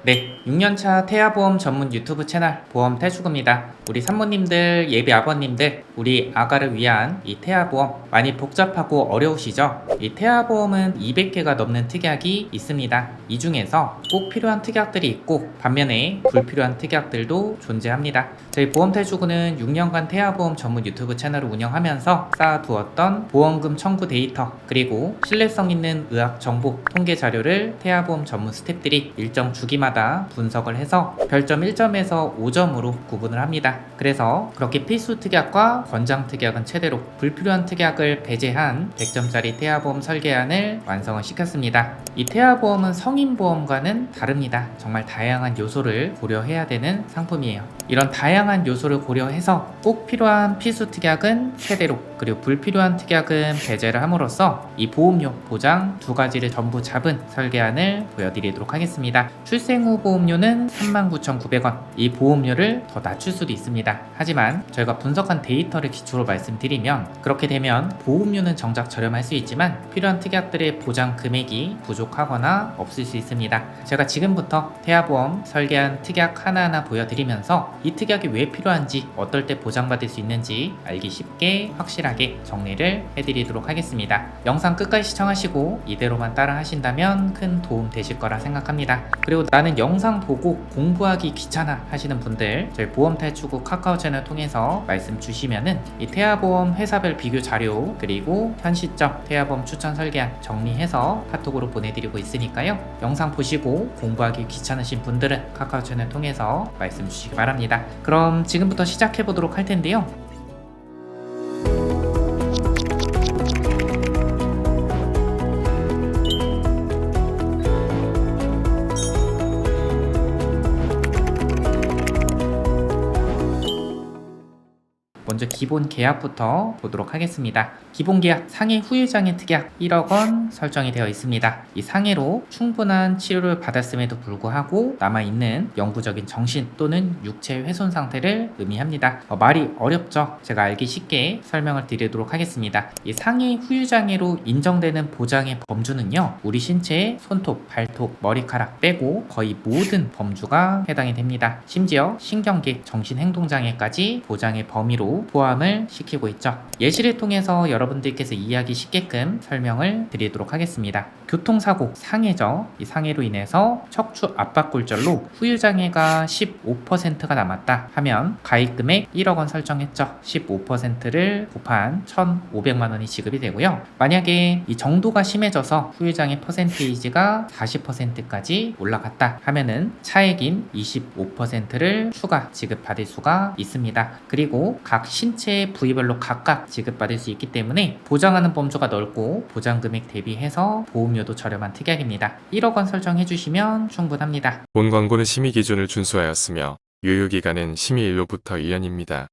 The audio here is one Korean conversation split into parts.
네, 6년차 태아보험 전문 유튜브 채널 보험태주구입니다. 우리 산모님들, 예비 아버님들, 우리 아가를 위한 이 태아보험 많이 복잡하고 어려우시죠? 이 태아보험은 200개가 넘는 특약이 있습니다. 이 중에서 꼭 필요한 특약들이 있고 반면에 불필요한 특약들도 존재합니다. 저희 보험태주구는 6년간 태아보험 전문 유튜브 채널을 운영하면서 쌓아두었던 보험금 청구 데이터 그리고 신뢰성 있는 의학 정보, 통계 자료를 태아보험 전문 스태프들이 일정 주기마다 분석을 해서 별점 1점에서 5점으로 구분을 합니다. 그래서 그렇게 필수 특약과 권장 특약은 최대로 불필요한 특약을 배제한 100점짜리 태아보험 설계안을 완성을 시켰습니다. 이 태아보험은 성인보험과는 다릅니다. 정말 다양한 요소를 고려해야 되는 상품이에요. 이런 다양한 요소를 고려해서 꼭 필요한 필수 특약은 최대로 그리고 불필요한 특약은 배제를 함으로써 이 보험료 보장 두 가지를 전부 잡은 설계안을 보여드리도록 하겠습니다. 출생 후 보험료는 39,900원, 이 보험료를 더 낮출 수도 있습니다. 하지만 저희가 분석한 데이터를 기초로 말씀드리면 그렇게 되면 보험료는 정작 저렴할 수 있지만 필요한 특약들의 보장 금액이 부족하거나 없을 수 있습니다. 제가 지금부터 태아보험 설계한 특약 하나하나 보여드리면서 이 특약이 왜 필요한지 어떨 때 보장받을 수 있는지 알기 쉽게 확실하게 정리를 해드리도록 하겠습니다. 영상 끝까지 시청하시고 이대로만 따라 하신다면 큰 도움 되실 거라 생각합니다. 그리고 나는 영상 보고 공부하기 귀찮아 하시는 분들 저희 보험탈출구 카카오 채널 통해서 말씀 주시면은 이 태아보험 회사별 비교 자료 그리고 현 시점 태아보험 추천 설계안 정리해서 카톡으로 보내드리고 있으니까요. 영상 보시고 공부하기 귀찮으신 분들은 카카오 채널 통해서 말씀 주시기 바랍니다. 그럼 지금부터 시작해 보도록 할 텐데요. 먼저 기본 계약부터 보도록 하겠습니다. 기본 계약 상해 후유장애 특약 1억 원 설정이 되어 있습니다. 이 상해로 충분한 치료를 받았음에도 불구하고 남아있는 영구적인 정신 또는 육체 훼손 상태를 의미합니다. 말이 어렵죠? 제가 알기 쉽게 설명을 드리도록 하겠습니다. 이 상해 후유장애로 인정되는 보장의 범주는요, 우리 신체의 손톱, 발톱, 머리카락 빼고 거의 모든 범주가 해당이 됩니다. 심지어 신경계, 정신행동장애까지 보장의 범위로 포함을 시키고 있죠. 예시를 통해서 여러분들께서 이해하기 쉽게끔 설명을 드리도록 하겠습니다. 교통사고, 상해죠. 이 상해로 인해서 척추 압박골절로 후유장애가 15%가 남았다 하면 가입금액 1억 원 설정했죠. 15%를 곱한 1,500만 원이 지급이 되고요. 만약에 이 정도가 심해져서 후유장애 퍼센테이지가 40%까지 올라갔다 하면은 차액인 25%를 추가 지급받을 수가 있습니다. 그리고 각 신체 부위별로 각각 지급받을 수 있기 때문에 보장하는 범주가 넓고 보장금액 대비해서 보험료도 저렴한 특약입니다. 1억 원 설정해 주시면 충분합니다. 본 광고는 심의 기준을 준수하였으며 유효기간은 심의일로부터 1년입니다.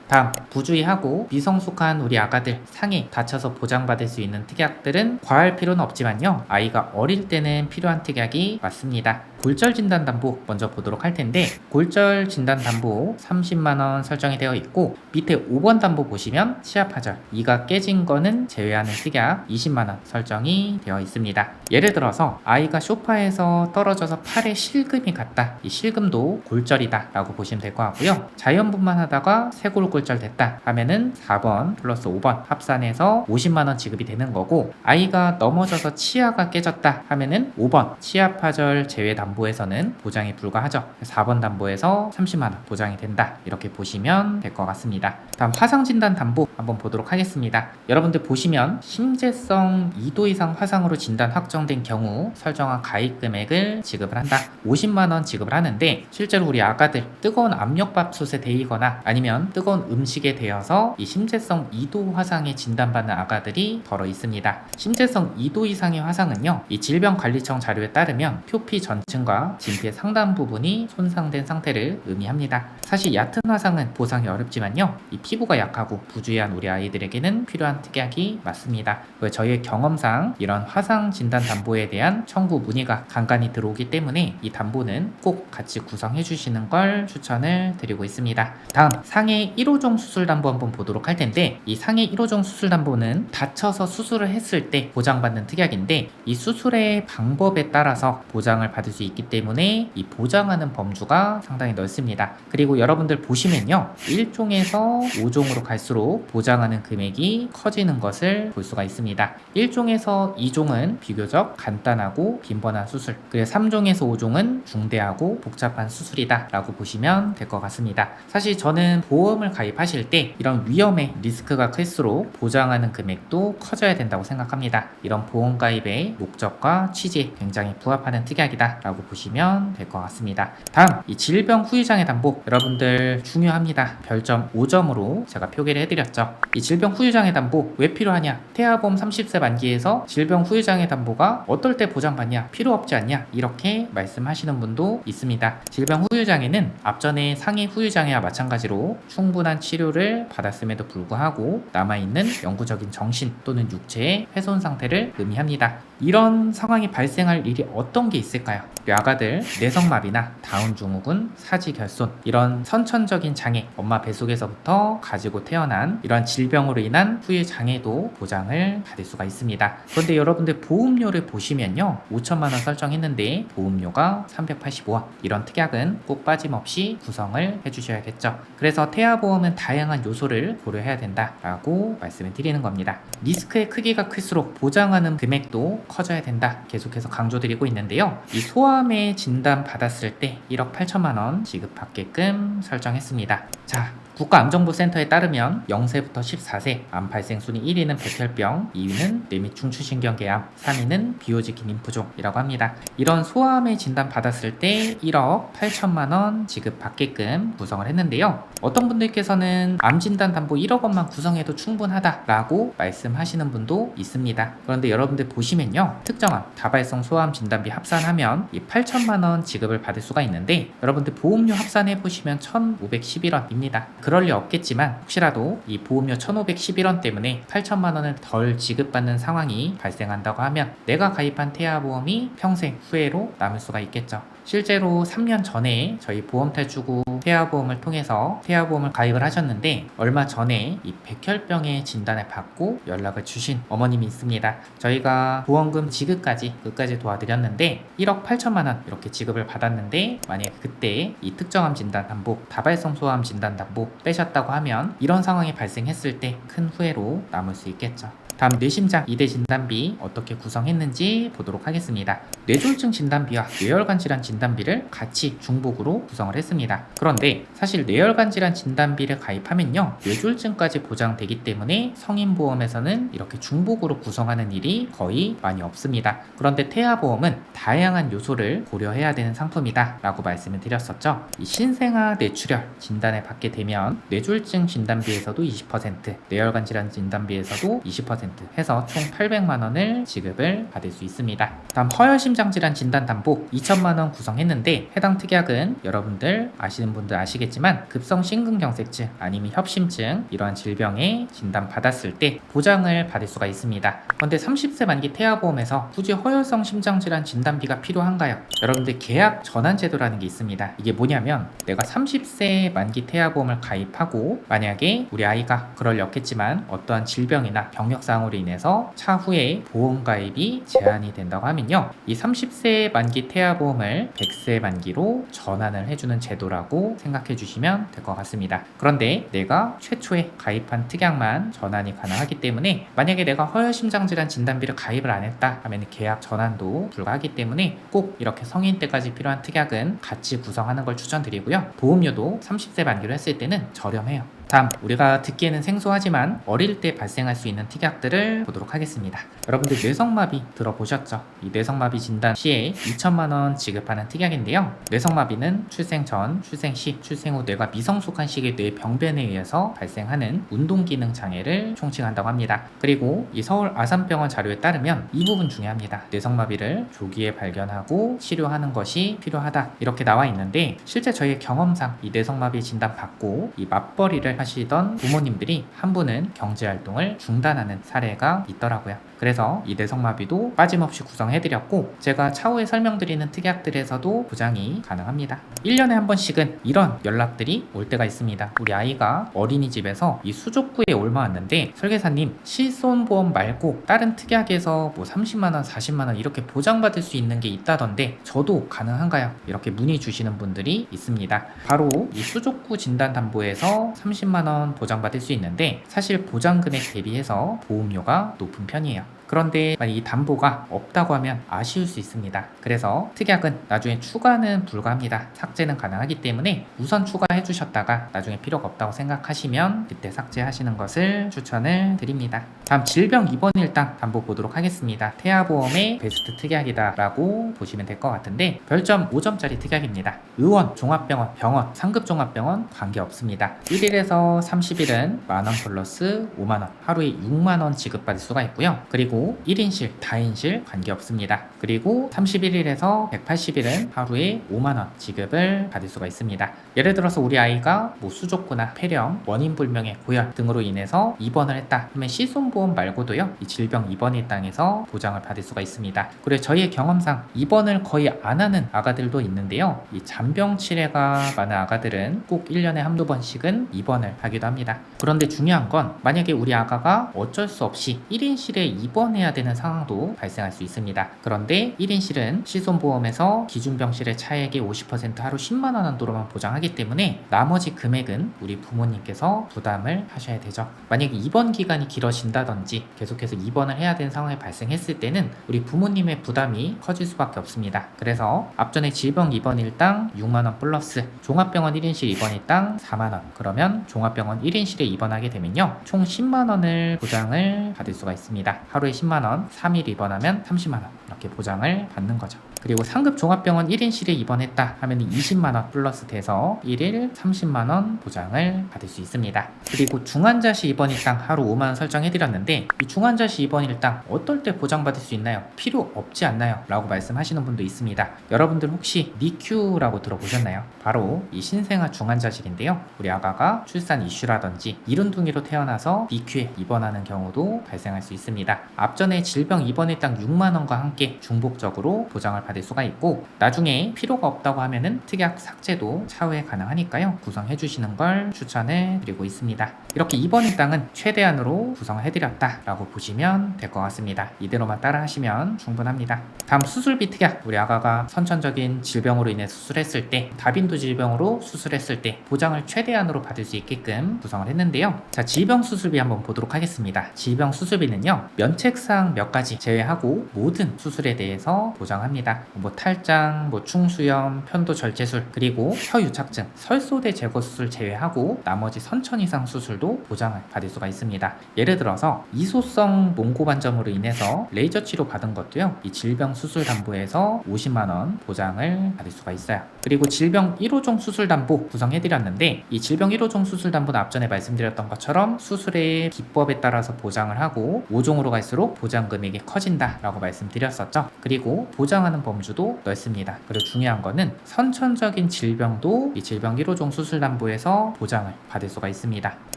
다음, 부주의하고 미성숙한 우리 아가들 상해 다쳐서 보장받을 수 있는 특약들은 과할 필요는 없지만요, 아이가 어릴 때는 필요한 특약이 맞습니다. 골절 진단 담보 먼저 보도록 할 텐데, 골절 진단 담보 30만원 설정이 되어 있고 밑에 5번 담보 보시면 치아파절, 이가 깨진 거는 제외하는 특약 20만원 설정이 되어 있습니다. 예를 들어서 아이가 소파에서 떨어져서 팔에 실금이 갔다, 이 실금도 골절이다 라고 보시면 될 것 같고요. 자연분만 하다가 쇄골골절 됐다 하면은 4번 플러스 5번 합산해서 50만원 지급이 되는 거고, 아이가 넘어져서 치아가 깨졌다 하면은 5번 치아파절 제외 담보에서는 보장이 불가하죠. 4번 담보에서 30만원 보장이 된다, 이렇게 보시면 될 것 같습니다. 다음 화상진단 담보 한번 보도록 하겠습니다. 여러분들 보시면 심재성 2도 이상 화상으로 진단 확정된 경우 설정한 가입 금액을 지급을 한다. 50만원 지급을 하는데 실제로 우리 아가들 뜨거운 압력밥솥에 데이거나 아니면 뜨거운 음식에 대여서 이 심재성 2도 화상에 진단받는 아가들이 덜어 있습니다. 심재성 2도 이상의 화상은요, 이 질병관리청 자료에 따르면 표피 전층과 진피의 상당 부분이 손상된 상태를 의미합니다. 사실 얕은 화상은 보상이 어렵지만요, 이 피부가 약하고 부주의한 우리 아이들에게는 필요한 특약이 맞습니다. 저희의 경험상 이런 화상 진단 담보에 대한 청구 문의가 간간히 들어오기 때문에 이 담보는 꼭 같이 구성해 주시는 걸 추천을 드리고 있습니다. 다음 상해 1호 1호종 수술담보 한번 보도록 할 텐데, 이 상해 1호종 수술담보는 다쳐서 수술을 했을 때 보장받는 특약인데, 이 수술의 방법에 따라서 보장을 받을 수 있기 때문에 이 보장하는 범주가 상당히 넓습니다. 그리고 여러분들 보시면요, 1종에서 5종으로 갈수록 보장하는 금액이 커지는 것을 볼 수가 있습니다. 1종에서 2종은 비교적 간단하고 빈번한 수술, 그리고 3종에서 5종은 중대하고 복잡한 수술이다 라고 보시면 될 것 같습니다. 사실 저는 보험을 가입하실 때 이런 위험의 리스크가 클수록 보장하는 금액도 커져야 된다고 생각합니다. 이런 보험 가입의 목적과 취지에 굉장히 부합하는 특약이다 라고 보시면 될 것 같습니다. 다음, 이 질병 후유장애 담보, 여러분들 중요합니다. 별점 5점으로 제가 표기를 해드렸죠. 이 질병 후유장애 담보 왜 필요하냐? 태아보험 30세 만기에서 질병 후유장애 담보가 어떨 때 보장받냐? 필요 없지 않냐? 이렇게 말씀하시는 분도 있습니다. 질병 후유장애는 앞전에 상해 후유장애와 마찬가지로 충분한 치료를 받았음에도 불구하고 남아있는 영구적인 정신 또는 육체의 훼손 상태를 의미합니다. 이런 상황이 발생할 일이 어떤 게 있을까요? 아가들 내성마비나 다운증후군, 사지결손, 이런 선천적인 장애, 엄마 뱃속에서부터 가지고 태어난 이런 질병으로 인한 후유 장애도 보장을 받을 수가 있습니다. 그런데 여러분들 보험료를 보시면요, 5천만 원 설정했는데 보험료가 385원. 이런 특약은 꼭 빠짐없이 구성을 해주셔야겠죠. 그래서 태아보험은 다양한 요소를 고려해야 된다라고 말씀을 드리는 겁니다. 리스크의 크기가 클수록 보장하는 금액도 커져야 된다, 계속해서 강조드리고 있는데요. 이 소아암의 진단 받았을 때 1억 8천만 원 지급받게끔 설정했습니다. 자, 국가암정보센터에 따르면 0세부터 14세 암 발생 순위 1위는 백혈병, 2위는 내밑 중추신경계암, 3위는 비호지기 림프종이라고 합니다. 이런 소아암의 진단 받았을 때 1억 8천만 원 지급받게끔 구성을 했는데요. 어떤 분들께서는 암 진단 담보 1억 원만 구성해도 충분하다라고 말씀하시는 분도 있습니다. 그런데 여러분들 보시면요, 특정암, 다발성 소아암 진단비 합산하면 이 8천만 원 지급을 받을 수가 있는데, 여러분들 보험료 합산해 보시면 1,511원입니다. 그럴 리 없겠지만 혹시라도 이 보험료 1,511원 때문에 8천만 원을 덜 지급받는 상황이 발생한다고 하면 내가 가입한 태아보험이 평생 후회로 남을 수가 있겠죠. 실제로 3년 전에 저희 보험탈주고 태아보험을 통해서 태아보험을 가입을 하셨는데, 얼마 전에 이 백혈병의 진단을 받고 연락을 주신 어머님이 있습니다. 저희가 보험금 지급까지 끝까지 도와드렸는데 1억 8천만 원 이렇게 지급을 받았는데, 만약에 그때 이 특정암 진단 담보, 다발성 소아암 진단 담보 빼셨다고 하면 이런 상황이 발생했을 때 큰 후회로 남을 수 있겠죠. 다음, 뇌심장 2대 진단비 어떻게 구성했는지 보도록 하겠습니다. 뇌졸중 진단비와 뇌혈관 질환 진단비를 같이 중복으로 구성을 했습니다. 그런데 사실 뇌혈관 질환 진단비를 가입하면요, 뇌졸중까지 보장되기 때문에 성인보험에서는 이렇게 중복으로 구성하는 일이 거의 많이 없습니다. 그런데 태아보험은 다양한 요소를 고려해야 되는 상품이다 라고 말씀을 드렸었죠. 이 신생아 뇌출혈 진단을 받게 되면 뇌졸중 진단비에서도 20%, 뇌혈관 질환 진단비에서도 20% 해서 총 800만 원을 지급을 받을 수 있습니다. 다음, 허혈심장 질환 진단 담보 2천만 원 구성했는데, 해당 특약은 여러분들 아시는 분들 아시겠지만 급성 심근경색증 아니면 협심증, 이러한 질병에 진단 받았을 때 보장을 받을 수가 있습니다. 그런데 30세 만기 태아보험에서 굳이 허혈성 심장질환 진단비가 필요한가요? 여러분들 계약 전환 제도라는 게 있습니다. 이게 뭐냐면, 내가 30세 만기 태아보험을 가입하고 만약에 우리 아이가 그럴 리 없겠지만 어떠한 질병이나 병력사항으로 인해서 차후에 보험 가입이 제한이 된다고 하면요, 이 30세 만기 태아보험을 100세 만기로 전환을 해주는 제도라고 생각해 주시면 될 것 같습니다. 그런데 내가 최초에 가입한 특약만 전환이 가능하기 때문에, 만약에 내가 허혈심장질환 진단비를 가입을 안 했다 하면 계약 전환도 불가하기 때문에 꼭 이렇게 성인 때까지 필요한 특약은 같이 구성하는 걸 추천드리고요. 보험료도 30세 만기로 했을 때는 저렴해요. 다음, 우리가 듣기에는 생소하지만 어릴 때 발생할 수 있는 특약들을 보도록 하겠습니다. 여러분들 뇌성마비 들어보셨죠? 이 뇌성마비 진단 시에 2천만 원 지급하는 특약인데요. 뇌성마비는 출생 전, 출생 시, 출생 후 뇌가 미성숙한 시기의 뇌 병변에 의해서 발생하는 운동기능 장애를 총칭한다고 합니다. 그리고 이 서울 아산병원 자료에 따르면 이 부분 중요합니다. 뇌성마비를 조기에 발견하고 치료하는 것이 필요하다 이렇게 나와 있는데, 실제 저희의 경험상 이 뇌성마비 진단 받고 이 맞벌이를 하시던 부모님들이 한 분은 경제활동을 중단하는 사례가 있더라고요. 그래서 이 내성마비도 빠짐없이 구성해드렸고 제가 차후에 설명드리는 특약들에서도 보장이 가능합니다. 1년에 한 번씩은 이런 연락들이 올 때가 있습니다. 우리 아이가 어린이집에서 이 수족구에 옮아왔는데 설계사님 실손보험 말고 다른 특약에서 뭐 30만원 40만원 이렇게 보장받을 수 있는 게 있다던데 저도 가능한가요? 이렇게 문의 주시는 분들이 있습니다. 바로 이 수족구 진단담보에서 30만원 보장받을 수 있는데 사실 보장금액 대비해서 보험료가 높은 편이에요. 그런데 만약 이 담보가 없다고 하면 아쉬울 수 있습니다. 그래서 특약은 나중에 추가는 불가합니다. 삭제는 가능하기 때문에 우선 추가해 주셨다가 나중에 필요가 없다고 생각하시면 그때 삭제하시는 것을 추천을 드립니다. 다음 질병 입원일당 담보 보도록 하겠습니다. 태아보험의 베스트 특약이다 라고 보시면 될 것 같은데 별점 5점짜리 특약입니다. 의원, 종합병원, 병원, 상급종합병원 관계없습니다. 1일에서 30일은 만원 플러스 5만원, 하루에 6만원 지급받을 수가 있고요. 그리고 1인실, 다인실 관계없습니다. 그리고 31일에서 180일은 하루에 5만원 지급을 받을 수가 있습니다. 예를 들어서 우리 아이가 뭐 수족구나 폐렴, 원인불명의 고열 등으로 인해서 입원을 했다 하면 실손보험 말고도요 이 질병 입원일당에서 보장을 받을 수가 있습니다. 그리고 저희의 경험상 입원을 거의 안 하는 아가들도 있는데요, 이 잔병 치레가 많은 아가들은 꼭 1년에 한두 번씩은 입원을 하기도 합니다. 그런데 중요한 건 만약에 우리 아가가 어쩔 수 없이 1인실에 입원해야 되는 상황도 발생할 수 있습니다. 그런데 1인실은 실손보험에서 기준병실의 차액의 50% 하루 10만원 한도로만 보장하기 때문에 나머지 금액은 우리 부모님께서 부담을 하셔야 되죠. 만약에 입원 기간이 길어진다든지 계속해서 입원을 해야 되는 상황이 발생했을 때는 우리 부모님의 부담이 커질 수밖에 없습니다. 그래서 앞전에 질병 입원일당 6만원 플러스 종합병원 1인실 입원일당 4만원, 그러면 종합병원 1인실에 입원하게 되면요 총 10만원을 보장을 받을 수가 있습니다. 하루에 10만원, 3일 입원하면 30만원 이렇게 보장을 받는 거죠. 그리고 상급 종합병원 1인실에 입원했다 하면 20만원 플러스 돼서 1일 30만원 보장을 받을 수 있습니다. 그리고 중환자실 입원일당 하루 5만원 설정해드렸는데 이 중환자실 입원일당 어떨 때 보장받을 수 있나요? 필요 없지 않나요? 라고 말씀하시는 분도 있습니다. 여러분들 혹시 니큐라고 들어보셨나요? 바로 이 신생아 중환자실인데요, 우리 아가가 출산 이슈라든지 이른둥이로 태어나서 니큐에 입원하는 경우도 발생할 수 있습니다. 앞전에 질병 입원일당 6만원과 함께 중복적으로 보장을 받을 수가 있고 나중에 필요가 없다고 하면은 특약 삭제도 차후에 가능하니까요 구성해 주시는 걸 추천해 드리고 있습니다. 이렇게 입원일당은 최대한으로 구성을 해드렸다 라고 보시면 될 것 같습니다. 이대로만 따라 하시면 충분합니다. 다음 수술비 특약, 우리 아가가 선천적인 질병으로 인해 수술했을 때, 다빈도 질병으로 수술했을 때 보장을 최대한으로 받을 수 있게끔 구성을 했는데요. 자, 질병 수술비 한번 보도록 하겠습니다. 질병 수술비는요 면책사항 몇 가지 제외하고 모든 수술에 대해서 보장합니다. 뭐 탈장, 뭐 충수염, 편도 절제술, 그리고 혀유착증, 설소대 제거 수술 제외하고 나머지 선천 이상 수술도 보장을 받을 수가 있습니다. 예를 들어서 이소성 몽고반점으로 인해서 레이저 치료 받은 것도요 이 질병 수술 담보에서 50만원 보장을 받을 수가 있어요. 그리고 질병 1호종 수술 담보 구성해드렸는데 이 질병 1호종 수술 담보는 앞전에 말씀드렸던 것처럼 수술의 기법에 따라서 보장을 하고 5종으로 갈수록 보장 금액이 커진다 라고 말씀드렸었죠. 그리고 보장하는 범주도 넓습니다. 그리고 중요한 거는 선천적인 질병도 이 질병 1호종 수술 담보에서 보장을 받을 수가 있습니다.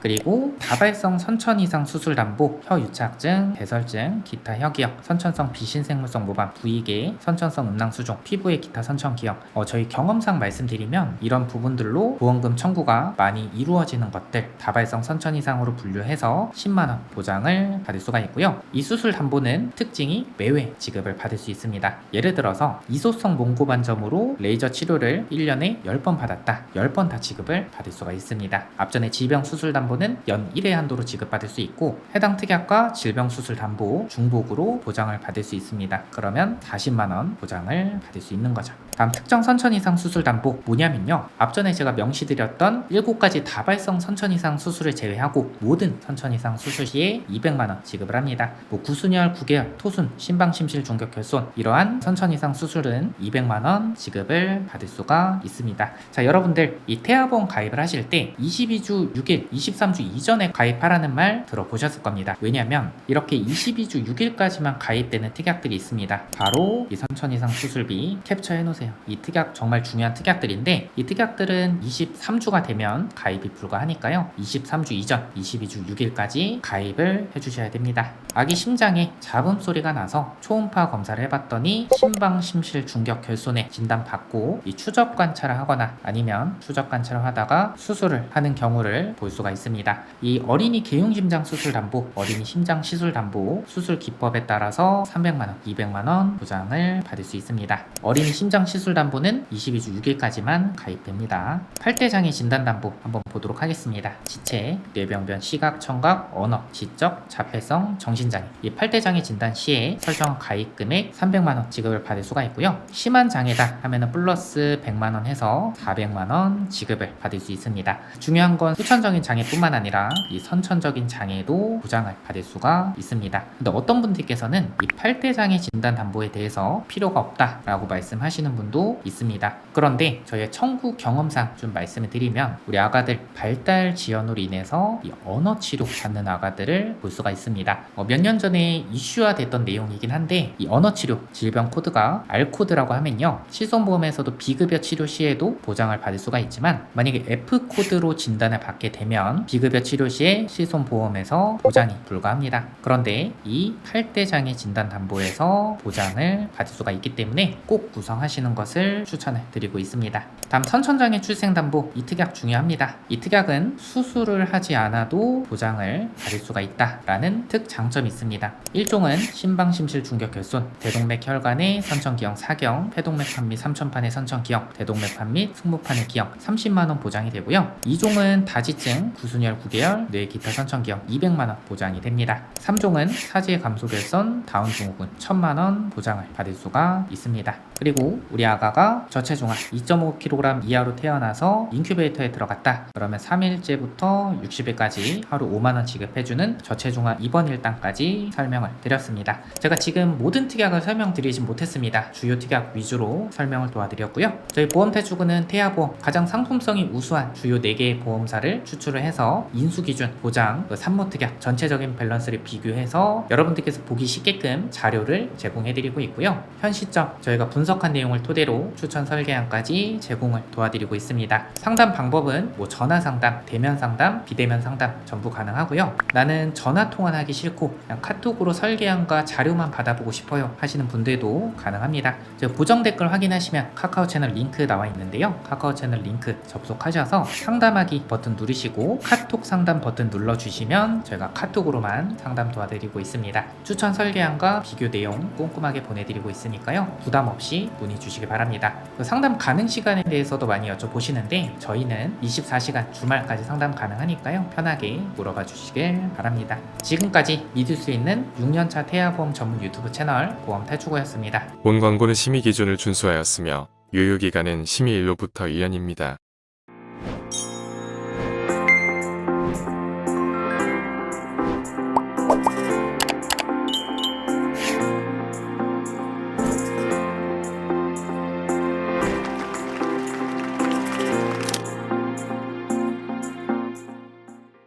그리고 다발성 선천 이상 수술 담보, 혀유착증, 대설증, 기타 혀기역, 선천성 비신생물성 모방, 부위계, 선천성 음낭수종, 피부의 기타 선천 기역, 저희 경험상 말씀드리면 이런 부분들로 보험금 청구가 많이 이루어지는 것들 다발성 선천 이상으로 분류해서 10만원 보장을 받을 수가 있고요. 이 수술 담보는 특징이 매회 지급을 받을 수 있습니다. 예를 들어서 이소성 몽고반점으로 레이저 치료를 1년에 10번 받았다, 10번 다 지급을 받을 수가 있습니다. 앞전에 질병 수술 담보는 연 1회 한도로 지급받을 수 있고 해당 특약과 질병 수술 담보 중복으로 보장을 받을 수 있습니다. 그러면 40만원 보장을 받을 수 있는 거죠. 다음 특정 선천 이상 수술 담보 뭐냐면요, 앞전에 제가 명시드렸던 7가지 다발성 선천 이상 수술을 제외하고 모든 선천 이상 수술 시에 200만원 지급을 합니다. 뭐 구순혈, 구개혈, 토순, 심방심실 중격혈손 이러한 선천 이상 수술은 200만원 지급을 받을 수가 있습니다. 자, 여러분들 이 태아보험 가입을 하실 때 22주 6일, 23주 이전에 가입하라는 말 들어보셨을 겁니다. 왜냐하면 이렇게 22주 6일까지만 가입되는 특약들이 있습니다. 바로 이 선천 이상 수술비 캡처해 놓으세요. 하세요. 이 특약 정말 중요한 특약들인데 이 특약들은 23주가 되면 가입이 불가하니까요. 23주 이전 22주 6일까지 가입을 해주셔야 됩니다. 아기 심장에 잡음 소리가 나서 초음파 검사를 해봤더니 심방심실 중격 결손에 진단받고 이 추적 관찰을 하거나 아니면 추적 관찰을 하다가 수술을 하는 경우를 볼 수가 있습니다. 이 어린이 개용심장 수술 담보, 어린이 심장 시술 담보 수술 기법에 따라서 300만원, 200만원 보장을 받을 수 있습니다. 어린이 심장 시술 담보는 22주 6일까지만 가입됩니다. 8대 장애 진단 담보 한번 보도록 하겠습니다. 지체, 뇌병변, 시각, 청각, 언어, 지적, 자폐성, 정신장애. 이 8대 장애 진단 시에 설정 가입 금액 300만원 지급을 받을 수가 있고요. 심한 장애다 하면은 플러스 100만원 해서 400만원 지급을 받을 수 있습니다. 중요한 건 후천적인 장애뿐만 아니라 이 선천적인 장애도 보장을 받을 수가 있습니다. 근데 어떤 분들께서는 이 8대 장애 진단 담보에 대해서 필요가 없다라고 말씀하시는 분도 있습니다. 그런데 저희의 청구 경험상 좀 말씀을 드리면 우리 아가들 발달 지연으로 인해서 이 언어 치료 받는 아가들을 볼 수가 있습니다. 몇 년 전에 이슈화 됐던 내용이긴 한데 이 언어 치료 질병 코드가 R코드라고 하면요. 실손보험에서도 비급여 치료 시에도 보장을 받을 수가 있지만 만약에 F코드로 진단을 받게 되면 비급여 치료 시에 실손보험에서 보장이 불가합니다. 그런데 이 8대 장애 진단 담보에서 보장을 받을 수가 있기 때문에 꼭 구성하시는 것을 추천을 드리고 있습니다. 다음 선천장애 출생담보 이 특약 중요합니다. 이 특약은 수술을 하지 않아도 보장을 받을 수가 있다라는 특장점이 있습니다. 1종은 심방심실 중격결손, 대동맥 혈관의 선천기형 사경, 폐동맥판 및 삼천판의 선천기형, 대동맥판 및 승모판의 기형 30만원 보장이 되고요. 2종은 다지증, 구순혈 구개열, 뇌 기타 선천기형 200만원 보장이 됩니다. 3종은 사지의 감소결손, 다운증후군 1000만원 보장을 받을 수가 있습니다. 그리고 우리 아가가 저체중아 2.5kg 이하로 태어나서 인큐베이터에 들어갔다. 그러면 3일째부터 60일까지 하루 5만원 지급해주는 저체중아 입원 일당까지 설명을 드렸습니다. 제가 지금 모든 특약을 설명드리진 못했습니다. 주요 특약 위주로 설명을 도와드렸고요. 저희 보험태주군은 태아보험 가장 상품성이 우수한 주요 4개의 보험사를 추출을 해서 인수기준, 보장, 산모특약 전체적인 밸런스를 비교해서 여러분들께서 보기 쉽게끔 자료를 제공해드리고 있고요. 현 시점 저희가 분석한 내용을 토대로 추천 설계안까지 제공을 도와드리고 있습니다. 상담 방법은 전화 상담, 대면 상담, 비대면 상담 전부 가능하고요. 나는 전화 통화는 하기 싫고 그냥 카톡으로 설계안과 자료만 받아보고 싶어요 하시는 분들도 가능합니다. 보정 댓글 확인하시면 카카오 채널 링크 나와 있는데요. 카카오 채널 링크 접속하셔서 상담하기 버튼 누르시고 카톡 상담 버튼 눌러주시면 저희가 카톡으로만 상담 도와드리고 있습니다. 추천 설계안과 비교 내용 꼼꼼하게 보내드리고 있으니까요. 부담 없이 문의 주시기 바랍니다. 상담 가능 시간에 대해서도 많이 여쭤보시는데 저희는 24시간 주말까지 상담 가능하니까요. 편하게 물어봐 주시길 바랍니다. 지금까지 믿을 수 있는 6년차 태아보험 전문 유튜브 채널 보험탈출구였습니다. 본 광고는 심의 기준을 준수하였으며 유효기간은 심의일로부터 1년입니다.